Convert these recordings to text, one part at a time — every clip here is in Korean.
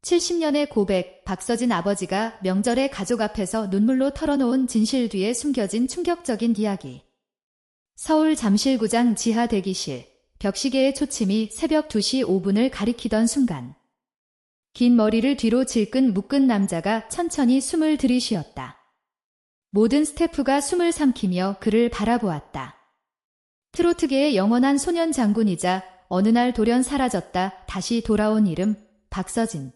70년의 고백, 박서진 아버지가 명절에 가족 앞에서 눈물로 털어놓은 진실 뒤에 숨겨진 충격적인 이야기. 서울 잠실구장 지하 대기실, 벽시계의 초침이 새벽 2시 5분을 가리키던 순간. 긴 머리를 뒤로 질끈 묶은 남자가 천천히 숨을 들이쉬었다. 모든 스태프가 숨을 삼키며 그를 바라보았다. 트로트계의 영원한 소년 장군이자 어느 날 돌연 사라졌다 다시 돌아온 이름, 박서진.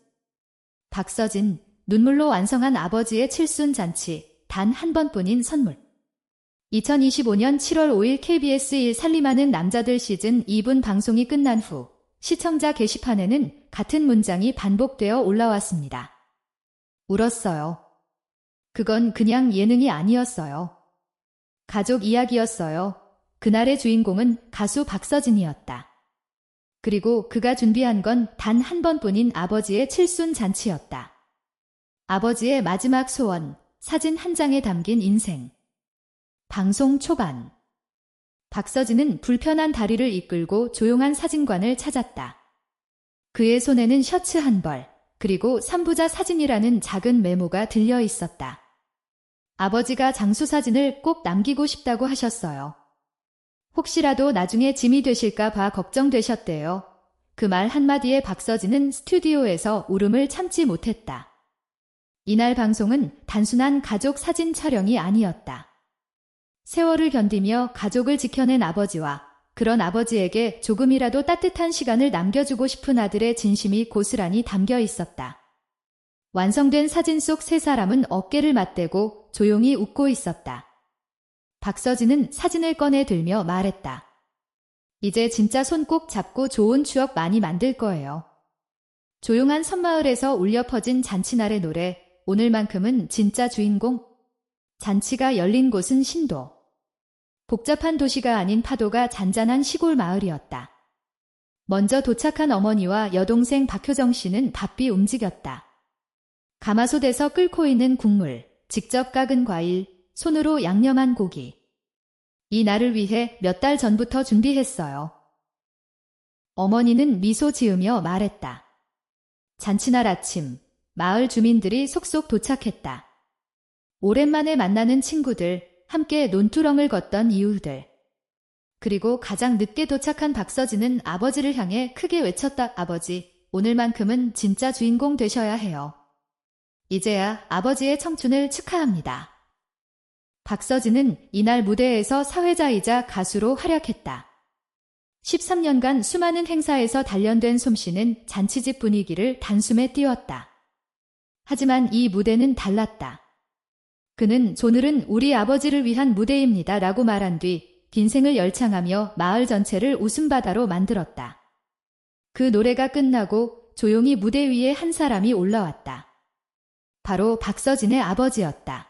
박서진, 눈물로 완성한 아버지의 칠순잔치, 단 한 번뿐인 선물. 2025년 7월 5일 KBS 1 살림하는 남자들 시즌 2분 방송이 끝난 후 시청자 게시판에는 같은 문장이 반복되어 올라왔습니다. 울었어요. 그건 그냥 예능이 아니었어요. 가족 이야기였어요. 그날의 주인공은 가수 박서진이었다. 그리고 그가 준비한 건 단 한 번뿐인 아버지의 칠순잔치였다. 아버지의 마지막 소원, 사진 한 장에 담긴 인생. 방송 초반. 박서진은 불편한 다리를 이끌고 조용한 사진관을 찾았다. 그의 손에는 셔츠 한 벌, 그리고 3부자 사진이라는 작은 메모가 들려 있었다. 아버지가 장수사진을 꼭 남기고 싶다고 하셨어요. 혹시라도 나중에 짐이 되실까 봐 걱정되셨대요. 그 말 한마디에 박서진은 스튜디오에서 울음을 참지 못했다. 이날 방송은 단순한 가족 사진 촬영이 아니었다. 세월을 견디며 가족을 지켜낸 아버지와 그런 아버지에게 조금이라도 따뜻한 시간을 남겨주고 싶은 아들의 진심이 고스란히 담겨 있었다. 완성된 사진 속 세 사람은 어깨를 맞대고 조용히 웃고 있었다. 박서진은 사진을 꺼내 들며 말했다. 이제 진짜 손 꼭 잡고 좋은 추억 많이 만들 거예요. 조용한 섬마을에서 울려 퍼진 잔치날의 노래, 오늘만큼은 진짜 주인공. 잔치가 열린 곳은 신도. 복잡한 도시가 아닌 파도가 잔잔한 시골 마을이었다. 먼저 도착한 어머니와 여동생 박효정 씨는 바삐 움직였다. 가마솥에서 끓고 있는 국물, 직접 깎은 과일, 손으로 양념한 고기. 이 날을 위해 몇 달 전부터 준비했어요. 어머니는 미소 지으며 말했다. 잔치날 아침, 마을 주민들이 속속 도착했다. 오랜만에 만나는 친구들, 함께 논두렁을 걷던 이웃들. 그리고 가장 늦게 도착한 박서진은 아버지를 향해 크게 외쳤다. 아버지, 오늘만큼은 진짜 주인공 되셔야 해요. 이제야 아버지의 청춘을 축하합니다. 박서진은 이날 무대에서 사회자이자 가수로 활약했다. 13년간 수많은 행사에서 단련된 솜씨는 잔치집 분위기를 단숨에 띄웠다. 하지만 이 무대는 달랐다. 그는 오늘은 우리 아버지를 위한 무대입니다 라고 말한 뒤 긴 생을 열창하며 마을 전체를 웃음바다로 만들었다. 그 노래가 끝나고 조용히 무대 위에 한 사람이 올라왔다. 바로 박서진의 아버지였다.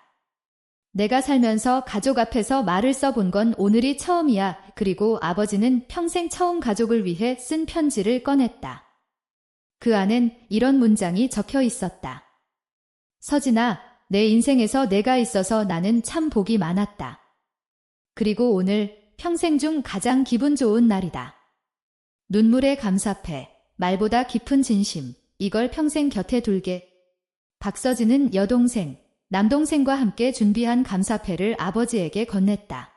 내가 살면서 가족 앞에서 말을 써본 건 오늘이 처음이야. 그리고 아버지는 평생 처음 가족을 위해 쓴 편지를 꺼냈다. 그 안엔 이런 문장이 적혀 있었다. 서진아, 내 인생에서 내가 있어서 나는 참 복이 많았다. 그리고 오늘 평생 중 가장 기분 좋은 날이다. 눈물의 감사패, 말보다 깊은 진심, 이걸 평생 곁에 둘게. 박서진은 여동생, 남동생과 함께 준비한 감사패를 아버지에게 건넸다.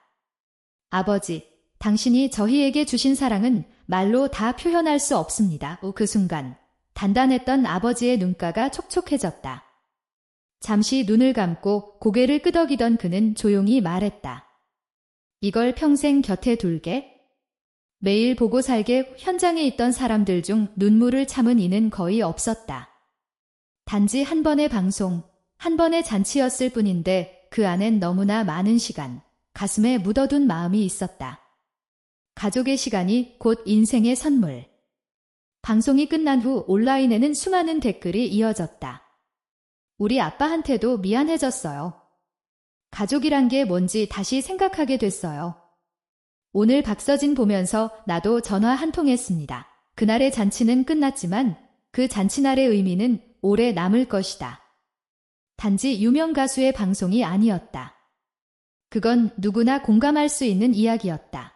아버지, 당신이 저희에게 주신 사랑은 말로 다 표현할 수 없습니다. 그 순간 단단했던 아버지의 눈가가 촉촉해졌다. 잠시 눈을 감고 고개를 끄덕이던 그는 조용히 말했다. 이걸 평생 곁에 둘게. 매일 보고 살게. 현장에 있던 사람들 중 눈물을 참은 이는 거의 없었다. 단지 한 번의 방송, 한 번의 잔치였을 뿐인데 그 안엔 너무나 많은 시간, 가슴에 묻어둔 마음이 있었다. 가족의 시간이 곧 인생의 선물. 방송이 끝난 후 온라인에는 수많은 댓글이 이어졌다. 우리 아빠한테도 미안해졌어요. 가족이란 게 뭔지 다시 생각하게 됐어요. 오늘 박서진 보면서 나도 전화 한 통 했습니다. 그날의 잔치는 끝났지만 그 잔치날의 의미는 오래 남을 것이다. 단지 유명 가수의 방송이 아니었다. 그건 누구나 공감할 수 있는 이야기였다.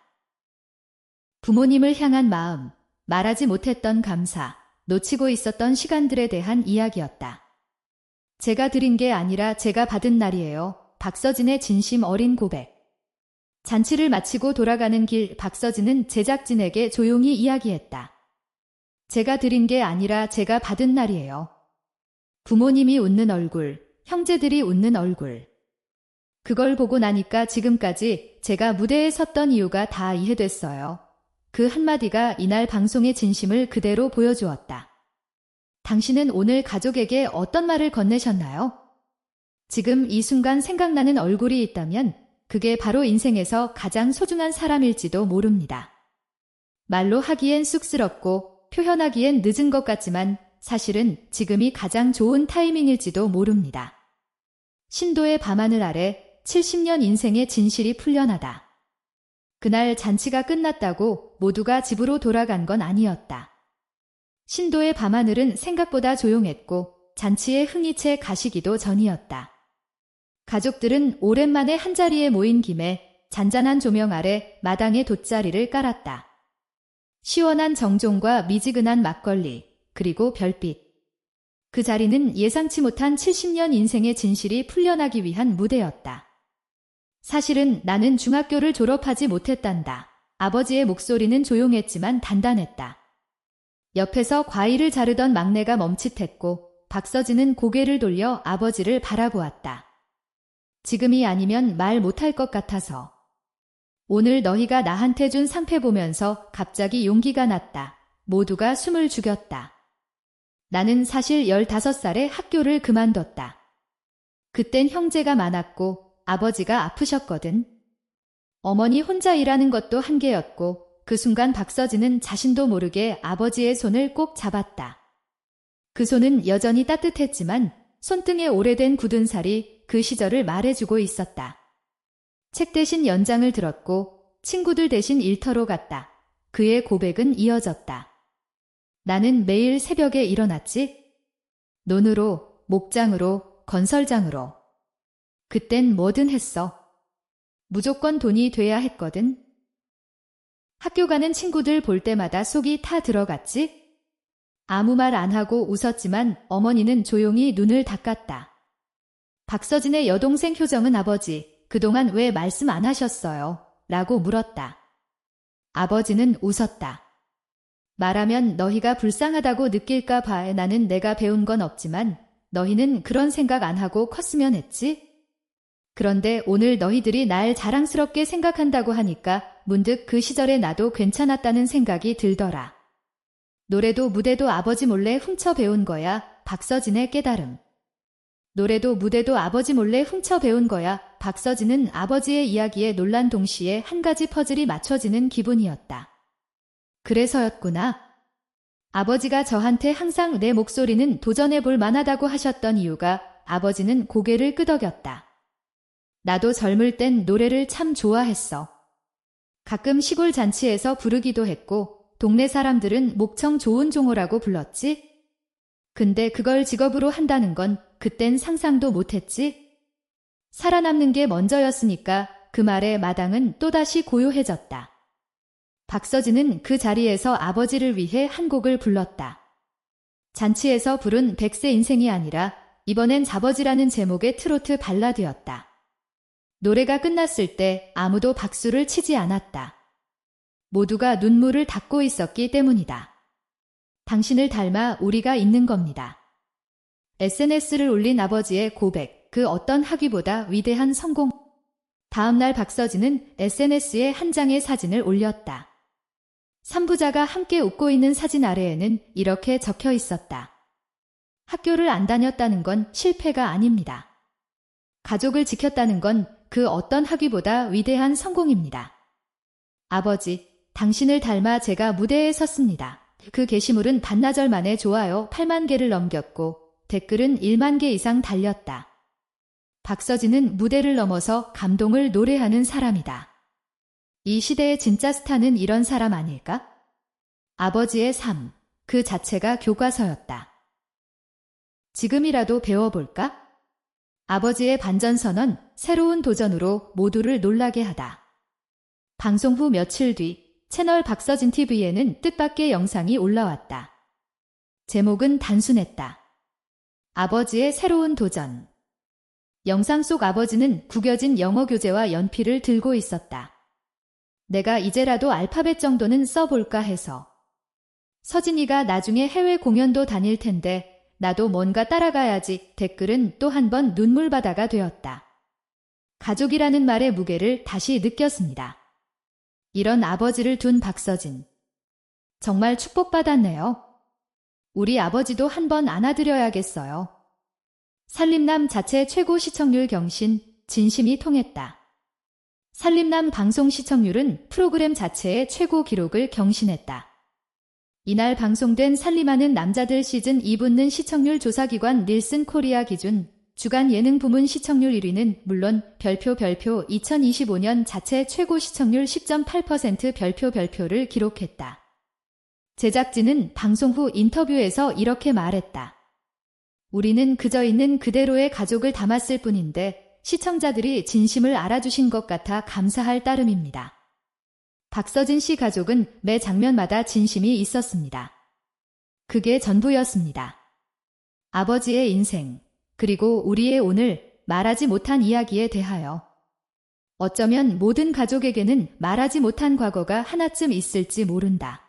부모님을 향한 마음, 말하지 못했던 감사, 놓치고 있었던 시간들에 대한 이야기였다. 제가 드린 게 아니라 제가 받은 날이에요. 박서진의 진심 어린 고백. 잔치를 마치고 돌아가는 길 박서진은 제작진에게 조용히 이야기했다. 제가 드린 게 아니라 제가 받은 날이에요. 부모님이 웃는 얼굴, 형제들이 웃는 얼굴. 그걸 보고 나니까 지금까지 제가 무대에 섰던 이유가 다 이해됐어요. 그 한마디가 이날 방송의 진심을 그대로 보여주었다. 당신은 오늘 가족에게 어떤 말을 건네셨나요? 지금 이 순간 생각나는 얼굴이 있다면 그게 바로 인생에서 가장 소중한 사람일지도 모릅니다. 말로 하기엔 쑥스럽고 표현하기엔 늦은 것 같지만 사실은 지금이 가장 좋은 타이밍일지도 모릅니다. 신도의 밤하늘 아래 70년 인생의 진실이 풀려나다. 그날 잔치가 끝났다고 모두가 집으로 돌아간 건 아니었다. 신도의 밤하늘은 생각보다 조용했고 잔치의 흥이 채 가시기도 전이었다. 가족들은 오랜만에 한자리에 모인 김에 잔잔한 조명 아래 마당에 돗자리를 깔았다. 시원한 정종과 미지근한 막걸리, 그리고 별빛. 그 자리는 예상치 못한 70년 인생의 진실이 풀려나기 위한 무대였다. 사실은 나는 중학교를 졸업하지 못했단다. 아버지의 목소리는 조용했지만 단단했다. 옆에서 과일을 자르던 막내가 멈칫했고 박서진은 고개를 돌려 아버지를 바라보았다. 지금이 아니면 말 못할 것 같아서. 오늘 너희가 나한테 준 상패 보면서 갑자기 용기가 났다. 모두가 숨을 죽였다. 나는 사실 15살에 학교를 그만뒀다. 그땐 형제가 많았고 아버지가 아프셨거든. 어머니 혼자 일하는 것도 한계였고 그 순간 박서진은 자신도 모르게 아버지의 손을 꼭 잡았다. 그 손은 여전히 따뜻했지만 손등에 오래된 굳은 살이 그 시절을 말해주고 있었다. 책 대신 연장을 들었고 친구들 대신 일터로 갔다. 그의 고백은 이어졌다. 나는 매일 새벽에 일어났지. 논으로, 목장으로, 건설장으로. 그땐 뭐든 했어. 무조건 돈이 돼야 했거든. 학교 가는 친구들 볼 때마다 속이 타 들어갔지. 아무 말 안 하고 웃었지만 어머니는 조용히 눈을 닦았다. 박서진의 여동생 효정은 아버지, 그동안 왜 말씀 안 하셨어요? 라고 물었다. 아버지는 웃었다. 말하면 너희가 불쌍하다고 느낄까 봐. 나는 내가 배운 건 없지만 너희는 그런 생각 안 하고 컸으면 했지? 그런데 오늘 너희들이 날 자랑스럽게 생각한다고 하니까 문득 그 시절에 나도 괜찮았다는 생각이 들더라. 노래도 무대도 아버지 몰래 훔쳐 배운 거야. 박서진의 깨달음. 노래도 무대도 아버지 몰래 훔쳐 배운 거야. 박서진은 아버지의 이야기에 놀란 동시에 한 가지 퍼즐이 맞춰지는 기분이었다. 그래서였구나. 아버지가 저한테 항상 내 목소리는 도전해 볼 만하다고 하셨던 이유가 아버지는 고개를 끄덕였다. 나도 젊을 땐 노래를 참 좋아했어. 가끔 시골 잔치에서 부르기도 했고 동네 사람들은 목청 좋은 종호라고 불렀지. 근데 그걸 직업으로 한다는 건 그땐 상상도 못했지. 살아남는 게 먼저였으니까 그 말에 마당은 또다시 고요해졌다. 박서진은 그 자리에서 아버지를 위해 한 곡을 불렀다. 잔치에서 부른 100세 인생이 아니라 이번엔 자버지라는 제목의 트로트 발라드였다. 노래가 끝났을 때 아무도 박수를 치지 않았다. 모두가 눈물을 닦고 있었기 때문이다. 당신을 닮아 우리가 있는 겁니다. SNS를 올린 아버지의 고백, 그 어떤 학위보다 위대한 성공. 다음날 박서진은 SNS에 한 장의 사진을 올렸다. 3부자가 함께 웃고 있는 사진 아래에는 이렇게 적혀 있었다. 학교를 안 다녔다는 건 실패가 아닙니다. 가족을 지켰다는 건 그 어떤 학위보다 위대한 성공입니다. 아버지, 당신을 닮아 제가 무대에 섰습니다. 그 게시물은 반나절 만에 좋아요 8만 개를 넘겼고 댓글은 1만 개 이상 달렸다. 박서진은 무대를 넘어서 감동을 노래하는 사람이다. 이 시대의 진짜 스타는 이런 사람 아닐까? 아버지의 삶, 그 자체가 교과서였다. 지금이라도 배워볼까? 아버지의 반전선언, 새로운 도전으로 모두를 놀라게 하다. 방송 후 며칠 뒤 채널 박서진 TV에는 뜻밖의 영상이 올라왔다. 제목은 단순했다. 아버지의 새로운 도전. 영상 속 아버지는 구겨진 영어 교재와 연필을 들고 있었다. 내가 이제라도 알파벳 정도는 써볼까 해서. 서진이가 나중에 해외 공연도 다닐 텐데 나도 뭔가 따라가야지. 댓글은 또 한 번 눈물바다가 되었다. 가족이라는 말의 무게를 다시 느꼈습니다. 이런 아버지를 둔 박서진. 정말 축복받았네요. 우리 아버지도 한번 안아드려야겠어요. 살림남 자체 최고 시청률 경신, 진심이 통했다. 살림남 방송 시청률은 프로그램 자체의 최고 기록을 경신했다. 이날 방송된 살림하는 남자들 시즌 2 붙는 시청률 조사기관 닐슨 코리아 기준 주간 예능 부문 시청률 1위는 물론 별표 2025년 자체 최고 시청률 10.8% 별표를 기록했다. 제작진은 방송 후 인터뷰에서 이렇게 말했다. 우리는 그저 있는 그대로의 가족을 담았을 뿐인데 시청자들이 진심을 알아주신 것 같아 감사할 따름입니다. 박서진 씨 가족은 매 장면마다 진심이 있었습니다. 그게 전부였습니다. 아버지의 인생, 그리고 우리의 오늘 말하지 못한 이야기에 대하여. 어쩌면 모든 가족에게는 말하지 못한 과거가 하나쯤 있을지 모른다.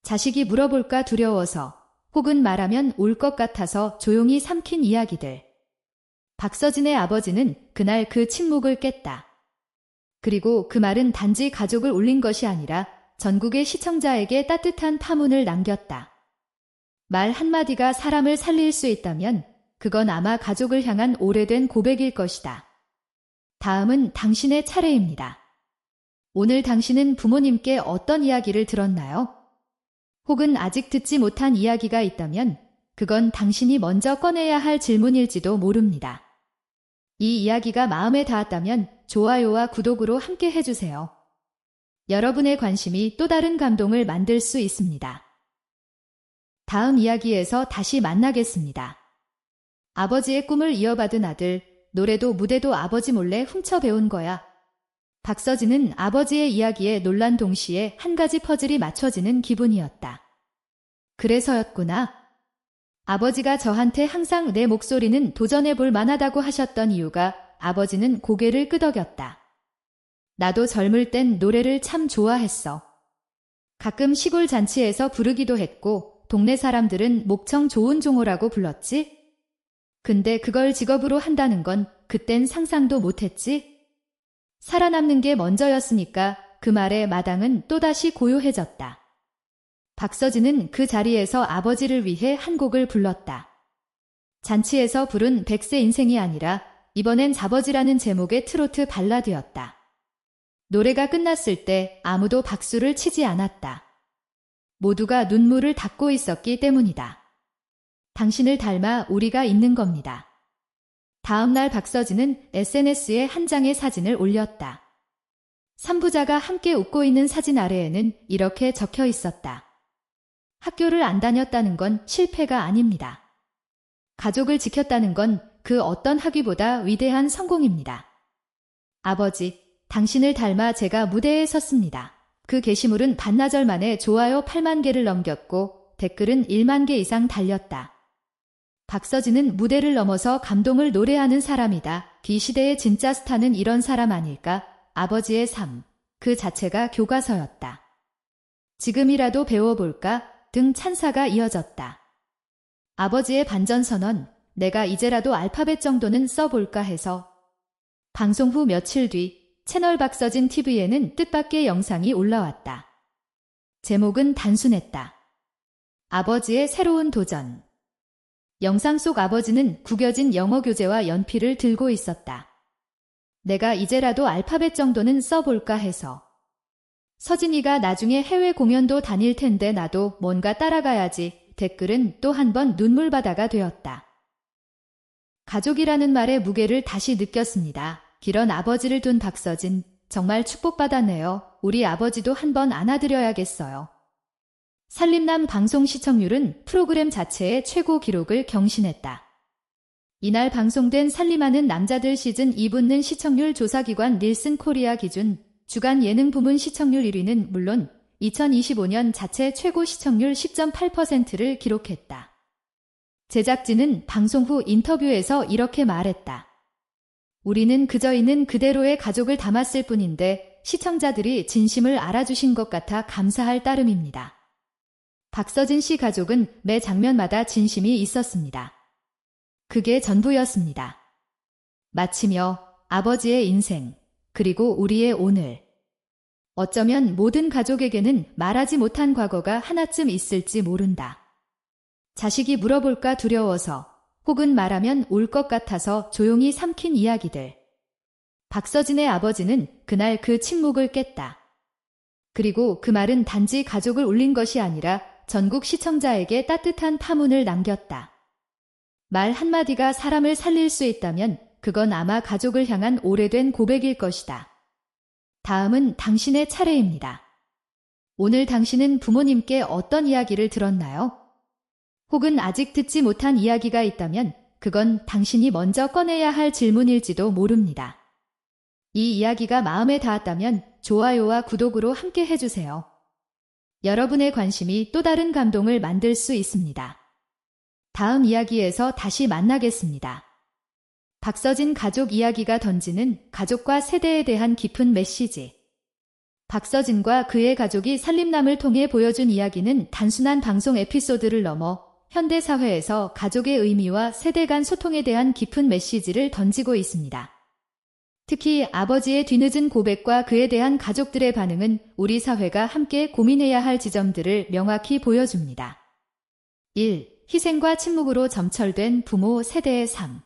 자식이 물어볼까 두려워서 혹은 말하면 올 것 같아서 조용히 삼킨 이야기들. 박서진의 아버지는 그날 그 침묵을 깼다. 그리고 그 말은 단지 가족을 울린 것이 아니라 전국의 시청자에게 따뜻한 파문을 남겼다. 말 한마디가 사람을 살릴 수 있다면 그건 아마 가족을 향한 오래된 고백일 것이다. 다음은 당신의 차례입니다. 오늘 당신은 부모님께 어떤 이야기를 들었나요? 혹은 아직 듣지 못한 이야기가 있다면 그건 당신이 먼저 꺼내야 할 질문일지도 모릅니다. 이 이야기가 마음에 닿았다면 좋아요와 구독으로 함께 해주세요. 여러분의 관심이 또 다른 감동을 만들 수 있습니다. 다음 이야기에서 다시 만나겠습니다. 아버지의 꿈을 이어받은 아들, 노래도 무대도 아버지 몰래 훔쳐 배운 거야. 박서진은 아버지의 이야기에 놀란 동시에 한 가지 퍼즐이 맞춰지는 기분이었다. 그래서였구나. 아버지가 저한테 항상 내 목소리는 도전해볼 만하다고 하셨던 이유가 아버지는 고개를 끄덕였다. 나도 젊을 땐 노래를 참 좋아했어. 가끔 시골 잔치에서 부르기도 했고 동네 사람들은 목청 좋은 종호라고 불렀지? 근데 그걸 직업으로 한다는 건 그땐 상상도 못했지? 살아남는 게 먼저였으니까 그 말에 마당은 또다시 고요해졌다. 박서진은 그 자리에서 아버지를 위해 한 곡을 불렀다. 잔치에서 부른 100세 인생이 아니라 이번엔 자버지라는 제목의 트로트 발라드였다. 노래가 끝났을 때 아무도 박수를 치지 않았다. 모두가 눈물을 닦고 있었기 때문이다. 당신을 닮아 우리가 있는 겁니다. 다음 날 박서진은 SNS에 한 장의 사진을 올렸다. 3부자가 함께 웃고 있는 사진 아래에는 이렇게 적혀 있었다. 학교를 안 다녔다는 건 실패가 아닙니다. 가족을 지켰다는 건 그 어떤 학위보다 위대한 성공입니다. 아버지, 당신을 닮아 제가 무대에 섰습니다. 그 게시물은 반나절 만에 좋아요 8만 개를 넘겼고 댓글은 1만 개 이상 달렸다. 박서진은 무대를 넘어서 감동을 노래하는 사람이다. 이 시대의 진짜 스타는 이런 사람 아닐까? 아버지의 삶, 그 자체가 교과서였다. 지금이라도 배워볼까? 등 찬사가 이어졌다. 아버지의 반전선언, 내가 이제라도 알파벳 정도는 써볼까 해서. 방송 후 며칠 뒤 채널 박서진 TV에는 뜻밖의 영상이 올라왔다. 제목은 단순했다. 아버지의 새로운 도전. 영상 속 아버지는 구겨진 영어 교재와 연필을 들고 있었다. 내가 이제라도 알파벳 정도는 써볼까 해서. 서진이가 나중에 해외 공연도 다닐 텐데 나도 뭔가 따라가야지. 댓글은 또 한 번 눈물바다가 되었다. 가족이라는 말의 무게를 다시 느꼈습니다. 이런 아버지를 둔 박서진, 정말 축복받았네요. 우리 아버지도 한번 안아드려야겠어요. 살림남 방송 시청률은 프로그램 자체의 최고 기록을 경신했다. 이날 방송된 살림하는 남자들 시즌 2 붙는 시청률 조사기관 닐슨 코리아 기준 주간 예능 부문 시청률 1위는 물론 2025년 자체 최고 시청률 10.8%를 기록했다. 제작진은 방송 후 인터뷰에서 이렇게 말했다. 우리는 그저 있는 그대로의 가족을 담았을 뿐인데 시청자들이 진심을 알아주신 것 같아 감사할 따름입니다. 박서진 씨 가족은 매 장면마다 진심이 있었습니다. 그게 전부였습니다. 마치며 아버지의 인생, 그리고 우리의 오늘. 어쩌면 모든 가족에게는 말하지 못한 과거가 하나쯤 있을지 모른다. 자식이 물어볼까 두려워서, 혹은 말하면 울 것 같아서 조용히 삼킨 이야기들. 박서진의 아버지는 그날 그 침묵을 깼다. 그리고 그 말은 단지 가족을 울린 것이 아니라 전국 시청자에게 따뜻한 파문을 남겼다. 말 한마디가 사람을 살릴 수 있다면 그건 아마 가족을 향한 오래된 고백일 것이다. 다음은 당신의 차례입니다. 오늘 당신은 부모님께 어떤 이야기를 들었나요? 혹은 아직 듣지 못한 이야기가 있다면 그건 당신이 먼저 꺼내야 할 질문일지도 모릅니다. 이 이야기가 마음에 닿았다면 좋아요와 구독으로 함께 해주세요. 여러분의 관심이 또 다른 감동을 만들 수 있습니다. 다음 이야기에서 다시 만나겠습니다. 박서진 가족 이야기가 던지는 가족과 세대에 대한 깊은 메시지. 박서진과 그의 가족이 살림남을 통해 보여준 이야기는 단순한 방송 에피소드를 넘어 현대사회에서 가족의 의미와 세대 간 소통에 대한 깊은 메시지를 던지고 있습니다. 특히 아버지의 뒤늦은 고백과 그에 대한 가족들의 반응은 우리 사회가 함께 고민해야 할 지점들을 명확히 보여줍니다. 1. 희생과 침묵으로 점철된 부모 세대의 삶.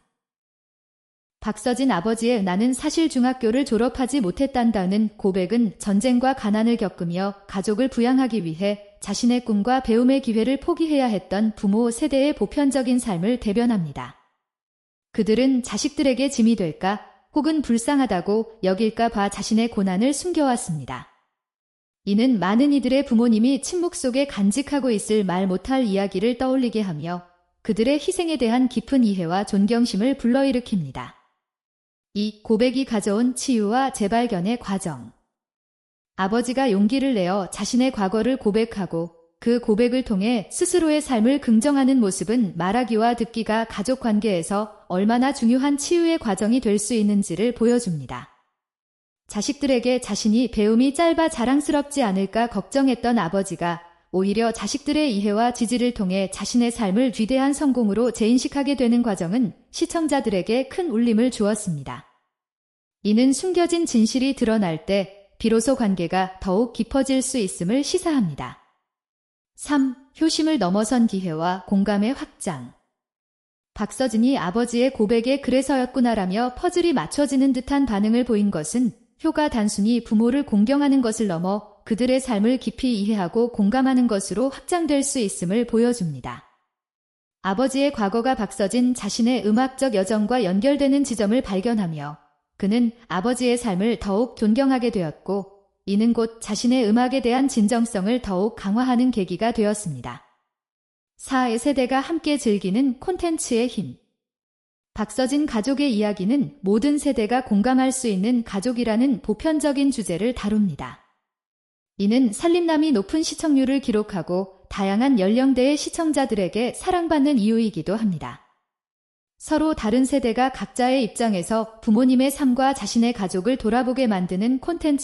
박서진 아버지의 나는 사실 중학교를 졸업하지 못했단다는 고백은 전쟁과 가난을 겪으며 가족을 부양하기 위해 자신의 꿈과 배움의 기회를 포기해야 했던 부모 세대의 보편적인 삶을 대변합니다. 그들은 자식들에게 짐이 될까 혹은 불쌍하다고 여길까 봐 자신의 고난을 숨겨왔습니다. 이는 많은 이들의 부모님이 침묵 속에 간직하고 있을 말 못할 이야기를 떠올리게 하며 그들의 희생에 대한 깊은 이해와 존경심을 불러일으킵니다. 이 고백이 가져온 치유와 재발견의 과정. 아버지가 용기를 내어 자신의 과거를 고백하고 그 고백을 통해 스스로의 삶을 긍정하는 모습은 말하기와 듣기가 가족 관계에서 얼마나 중요한 치유의 과정이 될 수 있는지를 보여줍니다. 자식들에게 자신이 배움이 짧아 자랑스럽지 않을까 걱정했던 아버지가 오히려 자식들의 이해와 지지를 통해 자신의 삶을 위대한 성공으로 재인식하게 되는 과정은 시청자들에게 큰 울림을 주었습니다. 이는 숨겨진 진실이 드러날 때 비로소 관계가 더욱 깊어질 수 있음을 시사합니다. 3. 효심을 넘어선 기회와 공감의 확장. 박서진이 아버지의 고백에 그래서였구나라며 퍼즐이 맞춰지는 듯한 반응을 보인 것은 효가 단순히 부모를 공경하는 것을 넘어 그들의 삶을 깊이 이해하고 공감하는 것으로 확장될 수 있음을 보여줍니다. 아버지의 과거가 박서진 자신의 음악적 여정과 연결되는 지점을 발견하며 그는 아버지의 삶을 더욱 존경하게 되었고 이는 곧 자신의 음악에 대한 진정성을 더욱 강화하는 계기가 되었습니다. 4의 세대가 함께 즐기는 콘텐츠의 힘. 박서진 가족의 이야기는 모든 세대가 공감할 수 있는 가족이라는 보편적인 주제를 다룹니다. 이는 살림남이 높은 시청률을 기록하고 다양한 연령대의 시청자들에게 사랑받는 이유이기도 합니다. 서로 다른 세대가 각자의 입장에서 부모님의 삶과 자신의 가족을 돌아보게 만드는 콘텐츠